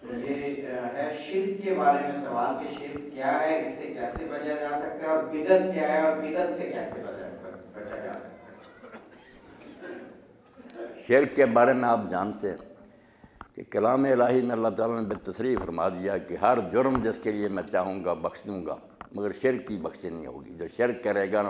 یہ ہے شرک کے بارے میں سوال کہ شرک کیا ہے، اس سے کیسے بچا جا سکتا ہے، اور بدعت کیا ہے اور بدعت سے کیسے بچا جا سکتا ہے۔ شرک کے بارے میں آپ جانتے ہیں کہ کلام الہی میں اللہ تعالیٰ نے بالتصریح فرما دیا کہ ہر جرم جس کے لیے میں چاہوں گا بخش دوں گا، مگر شرک کی بخشی نہیں ہوگی۔ جو شرک کرے گا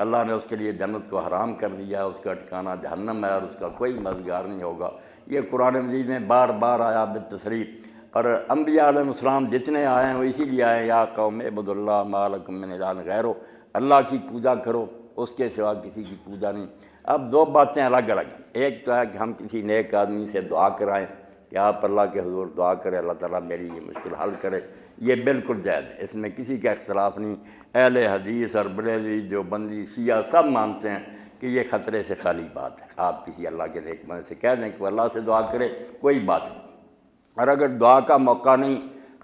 اللہ نے اس کے لیے جنت کو حرام کر دیا، اس کا ٹھکانہ جہنم ہے اور اس کا کوئی مددگار نہیں ہوگا۔ یہ قرآن مجید میں بار بار آیا بالتصریح، اور انبیاء علیہ السلام جتنے آئے ہیں وہ اسی لیے آئے ہیں، یا قوم اعبدوا اللہ ما لکم من الہ غیرہ، اللہ کی پوجا کرو، اس کے سوا کسی کی پوجا نہیں۔ اب دو باتیں الگ الگ ہیں، ایک تو ہے کہ ہم کسی نیک آدمی سے دعا کرائیں کہ آپ اللہ کے حضور دعا کریں اللہ تعالیٰ میری یہ مشکل حل کرے، یہ بالکل جائز ہے، اس میں کسی کا اختلاف نہیں۔ اہل حدیث اور بریلوی جو بندی شیعہ سب مانتے ہیں کہ یہ خطرے سے خالی بات ہے۔ آپ کسی اللہ کے نیک بندے سے کہہ دیں کہ وہ اللہ سے دعا کرے، کوئی بات نہیں۔ اور اگر دعا کا موقع نہیں،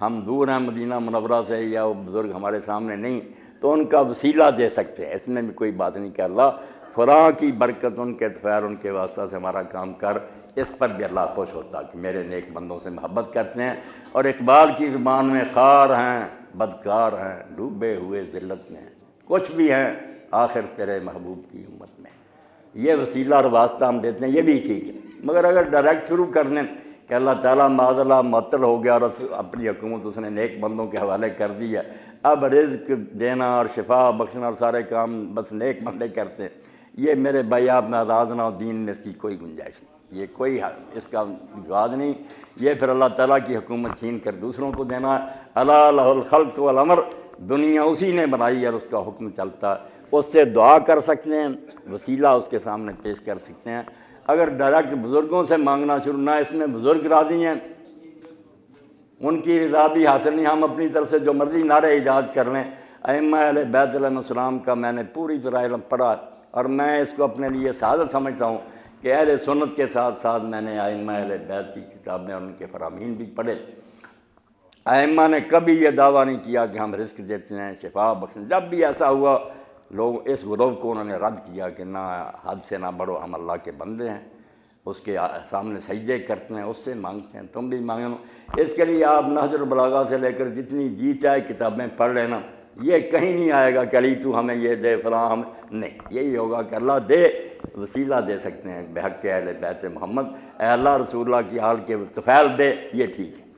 ہم دور ہیں مدینہ منورہ سے یا وہ بزرگ ہمارے سامنے نہیں، تو ان کا وسیلہ دے سکتے ہیں، اس میں بھی کوئی بات نہیں کہ اللہ فلاں کی برکت ان کے طفیل ان کے واسطہ سے ہمارا کام کر، اس پر بھی اللہ خوش ہوتا کہ میرے نیک بندوں سے محبت کرتے ہیں۔ اور اقبال کی زبان میں خار ہیں بدکار ہیں ڈوبے ہوئے ذلت میں ہیں، کچھ بھی ہیں آخر تیرے محبوب کی امت میں۔ یہ وسیلہ اور واسطہ ہم دیتے ہیں، یہ بھی ٹھیک ہے، مگر اگر ڈائریکٹ شروع کر دیں کہ اللہ تعالیٰ معاذ اللہ معطل ہو گیا اور اپنی حکومت اس نے نیک بندوں کے حوالے کر دی ہے، اب رزق دینا اور شفا بخشنا اور سارے کام بس نیک بندے کرتے ہیں، یہ میرے بھائی آپ ناراض نہ ہو، دین میں اس کی کوئی گنجائش نہیں، یہ کوئی اس کا جواز نہیں۔ یہ پھر اللہ تعالیٰ کی حکومت چھین کر دوسروں کو دینا ہے۔ الا لہ الخلق والامر، دنیا اسی نے بنائی ہے اور اس کا حکم چلتا ہے، اس سے دعا کر سکتے ہیں، وسیلہ اس کے سامنے پیش کر سکتے ہیں۔ اگر ڈائریکٹ بزرگوں سے مانگنا شروع نہ، اس میں بزرگ راضی ہیں، ان کی رضا بھی حاصل نہیں، ہم اپنی طرف سے جو مرضی نعرے ایجاد کر لیں۔ ائمہ اہل بیت علیہ السلام کا میں نے پوری طرح علم پڑھا، اور میں اس کو اپنے لیے سعادت سمجھتا ہوں کہ اہل سنت کے ساتھ ساتھ میں نے ائمہ اہل بیت کی کتابیں اور ان کے فرامین بھی پڑھے۔ ائمہ نے کبھی یہ دعویٰ نہیں کیا کہ ہم رزق دیتے ہیں، شفا بخشیں، جب بھی ایسا ہوا لوگ اس گروہ کو انہوں نے رد کیا کہ نہ، حد سے نہ بڑھو، ہم اللہ کے بندے ہیں، اس کے سامنے سجدے کرتے ہیں، اس سے مانگتے ہیں، تم بھی مانگو۔ اس کے لیے آپ نہج البلاغہ سے لے کر جتنی جی چاہے کتابیں پڑھ لینا، یہ کہیں نہیں آئے گا کہ علی تو ہمیں یہ دے فلاں ہم، نہیں، یہی ہوگا کہ اللہ دے، وسیلہ دے سکتے ہیں بحق اہل بیت محمد، اے اللہ رسول اللہ کی حال کے طفیل دے، یہ ٹھیک ہے۔